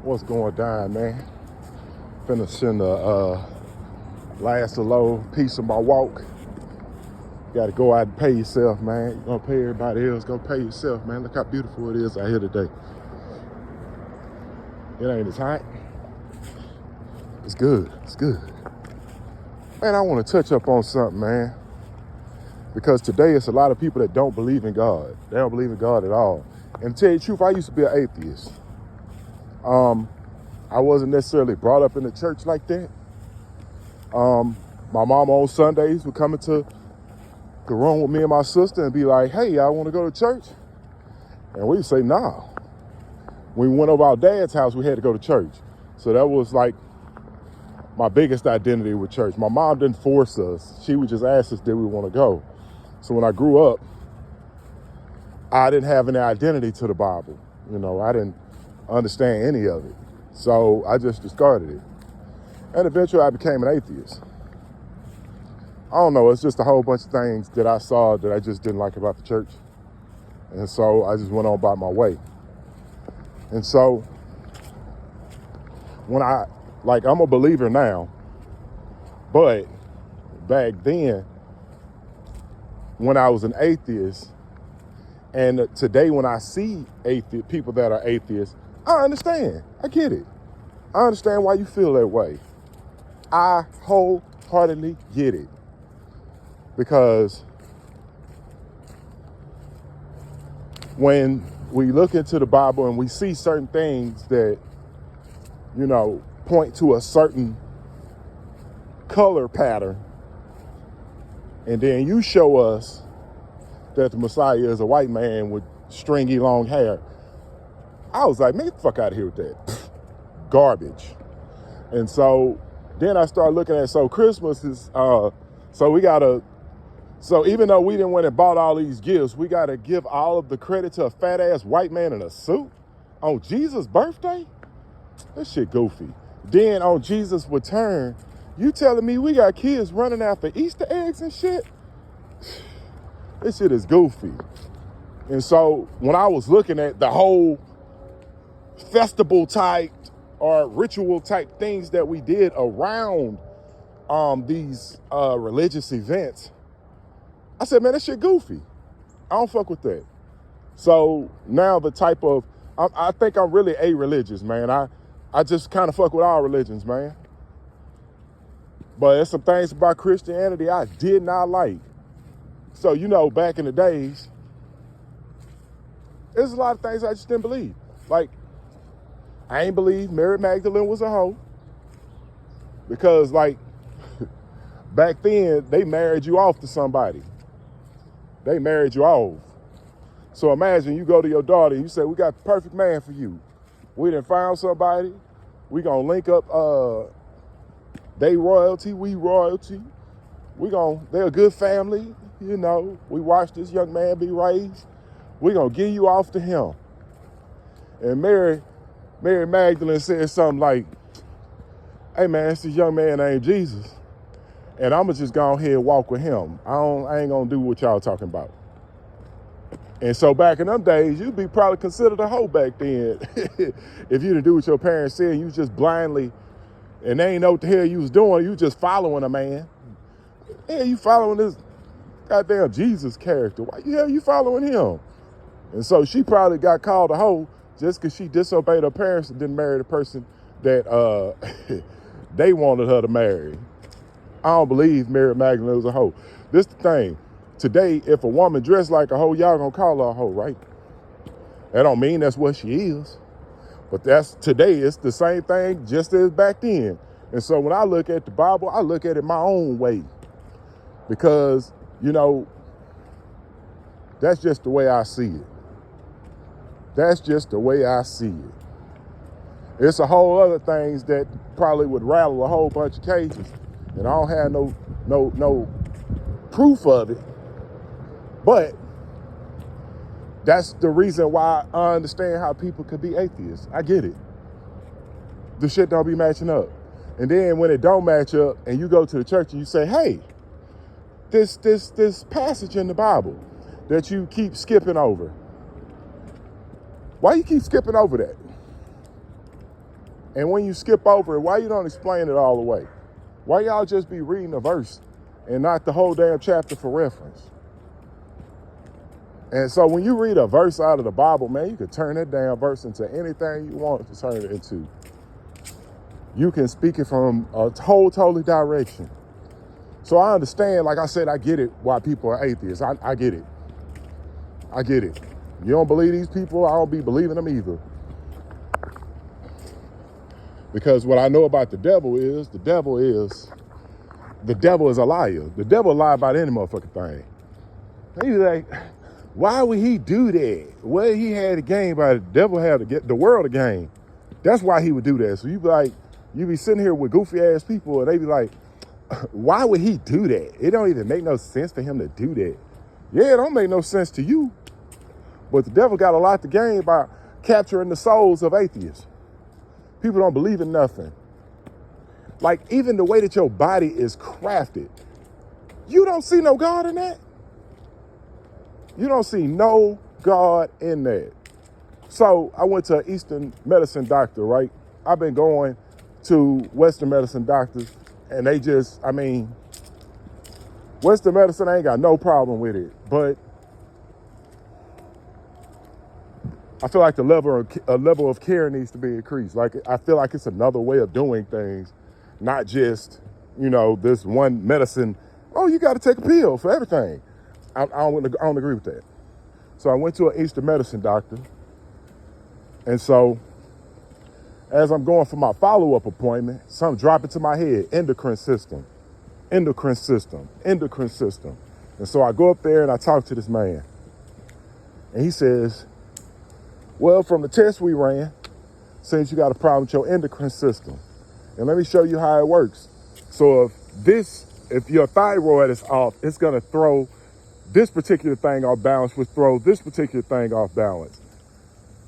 What's going down, man? Finishing the last little piece of my walk. Got to go out and pay yourself, man. You gonna pay everybody else, go pay yourself, man. Look how beautiful it is out here today. It ain't as hot. It's good, it's good. Man, I want to touch up on something, man. Because today it's a lot of people that don't believe in God. They don't believe in God at all. And to tell you the truth, I used to be an atheist. I wasn't necessarily brought up in the church like that. My mom on Sundays would come into the room with me and my sister and be like, hey, I want to go to church. And we'd say, nah. When we went over our dad's house, we had to go to church. So that was like my biggest identity with church. My mom didn't force us. She would just ask us, did we want to go? So when I grew up, I didn't have any identity to the Bible. You know, I didn't understand any of it. So I just discarded it. And eventually I became an atheist. I don't know, it's just a whole bunch of things that I saw that I just didn't like about the church. And so I just went on by my way. And so when I'm a believer now, but back then, when I was an atheist, and today when I see people that are atheists, I understand. I get it. I understand why you feel that way. I wholeheartedly get it. Because when we look into the Bible and we see certain things that, you know, point to a certain color pattern, and then you show us that the Messiah is a white man with stringy long hair, I was like, man, get the fuck out of here with that. Garbage. And so then I started looking at, so Christmas is, so even though we didn't went and bought all these gifts, we got to give all of the credit to a fat ass white man in a suit on Jesus' birthday? That shit goofy. Then on Jesus' return, you telling me we got kids running after Easter eggs and shit? This shit is goofy. And so when I was looking at the whole festival type or ritual type things that we did around these religious events, I said, man, that shit goofy. I don't fuck with that. So now the type of, I think I'm really a-religious, man. I just kind of fuck with all religions, man. But there's some things about Christianity I did not like. So, you know, back in the days, there's a lot of things I just didn't believe. Like, I ain't believe Mary Magdalene was a hoe. Because, like, back then, they married you off to somebody. They married you off. So imagine you go to your daughter and you say, we got the perfect man for you. We done found somebody. We gonna link up, they royalty, we royalty. They're a good family, you know. We watched this young man be raised. We gonna give you off to him. And Mary Magdalene said something like, hey man, it's this young man named Jesus. And I'ma just go ahead and walk with him. I ain't gonna do what y'all talking about. And so back in them days, you'd be probably considered a hoe back then. If you didn't do what your parents said, you was just blindly, and they ain't know what the hell you was doing, you just following a man. Yeah, you following this goddamn Jesus character. Why the hell you following him? And so she probably got called a hoe just because she disobeyed her parents and didn't marry the person that they wanted her to marry. I don't believe Mary Magdalene was a hoe. This the thing. Today, if a woman dressed like a hoe, y'all gonna call her a hoe, right? That don't mean that's what she is. But today, it's the same thing just as back then. And so when I look at the Bible, I look at it my own way. Because, you know, that's just the way I see it. That's just the way I see it. It's a whole other things that probably would rattle a whole bunch of cases. And I don't have no proof of it. But that's the reason why I understand how people could be atheists. I get it. The shit don't be matching up. And then when it don't match up and you go to the church and you say, hey, this passage in the Bible that you keep skipping over, why you keep skipping over that? And when you skip over it, why you don't explain it all the way? Why y'all just be reading a verse and not the whole damn chapter for reference? And so when you read a verse out of the Bible, man, you can turn that damn verse into anything you want to turn it into. You can speak it from a totally direction. So I understand, like I said, I get it why people are atheists. I get it. I get it. You don't believe these people, I don't be believing them either. Because what I know about the devil is a liar. The devil lie about any motherfucking thing. And he's like, why would he do that? Well, he had a game by the devil had to get the world a game. That's why he would do that. So you be like, you be sitting here with goofy ass people and they be like, why would he do that? It don't even make no sense for him to do that. Yeah, it don't make no sense to you. But the devil got a lot to gain by capturing the souls of atheists. People don't believe in nothing. Like even the way that your body is crafted, you don't see no God in that. You don't see no God in that. So I went to an Eastern medicine doctor, right? I've been going to Western medicine doctors and they just, Western medicine, I ain't got no problem with it. But I feel like the level of care needs to be increased. Like, I feel like it's another way of doing things, not just, this one medicine. Oh, you got to take a pill for everything. I don't agree with that. So I went to an Eastern medicine doctor. And so as I'm going for my follow-up appointment, something dropped into my head, endocrine system. And so I go up there and I talk to this man. And he says, well, from the test we ran, since you got a problem with your endocrine system. And let me show you how it works. So if your thyroid is off, it's gonna throw this particular thing off balance, which throw this particular thing off balance.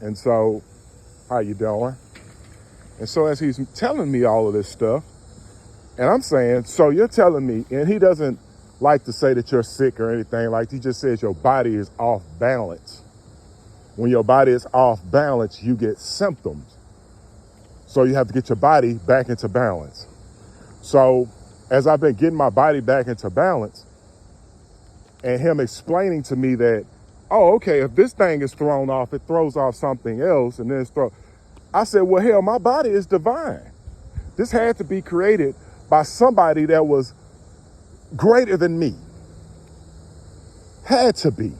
And so, how you doing? And so as he's telling me all of this stuff, and I'm saying, so you're telling me, and he doesn't like to say that you're sick or anything, like he just says your body is off balance. When your body is off balance, you get symptoms. So you have to get your body back into balance. So as I've been getting my body back into balance and him explaining to me that, oh, okay, if this thing is thrown off, it throws off something else and then I said, well, hell, my body is divine. This had to be created by somebody that was greater than me. Had to be.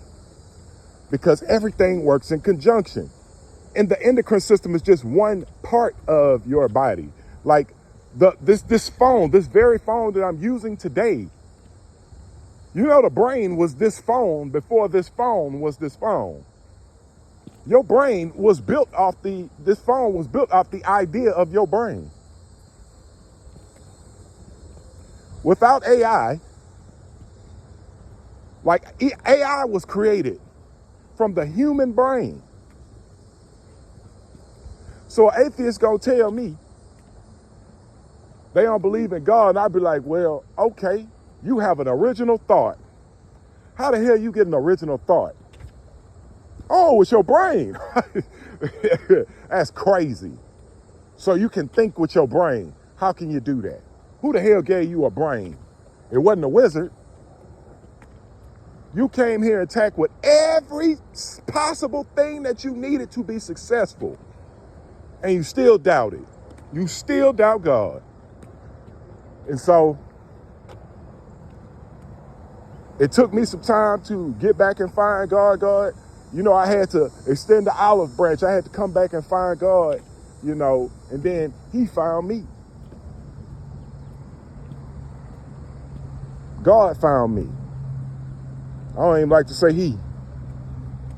Because everything works in conjunction. And the endocrine system is just one part of your body. Like this very phone that I'm using today, the brain was this phone before this phone was this phone. Your brain was built off this phone was built off the idea of your brain. Without AI, AI was created from the human brain. So an atheist gonna tell me they don't believe in God, and I'd be like, well, okay, you have an original thought. How the hell you get an original thought? Oh, it's your brain. That's crazy. So you can think with your brain. How can you do that? Who the hell gave you a brain? It wasn't a wizard. You came here attacked with every possible thing that you needed to be successful. And you still doubted. You still doubt God. And so it took me some time to get back and find God. I had to extend the olive branch. I had to come back and find God, and then he found me. God found me. I don't even like to say he.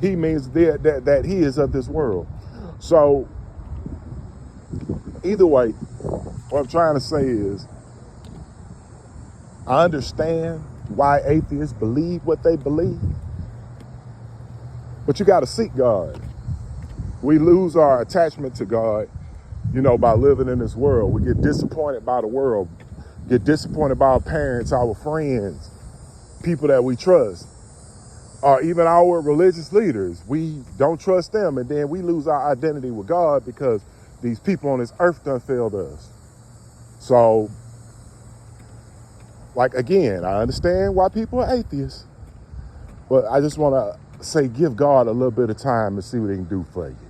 He means that he is of this world. So either way, what I'm trying to say is I understand why atheists believe what they believe, but you got to seek God. We lose our attachment to God, by living in this world. We get disappointed by the world, get disappointed by our parents, our friends, people that we trust, or even our religious leaders. We don't trust them, and then we lose our identity with God because these people on this earth done failed us. So, like, again, I understand why people are atheists, but I just want to say give God a little bit of time to see what he can do for you.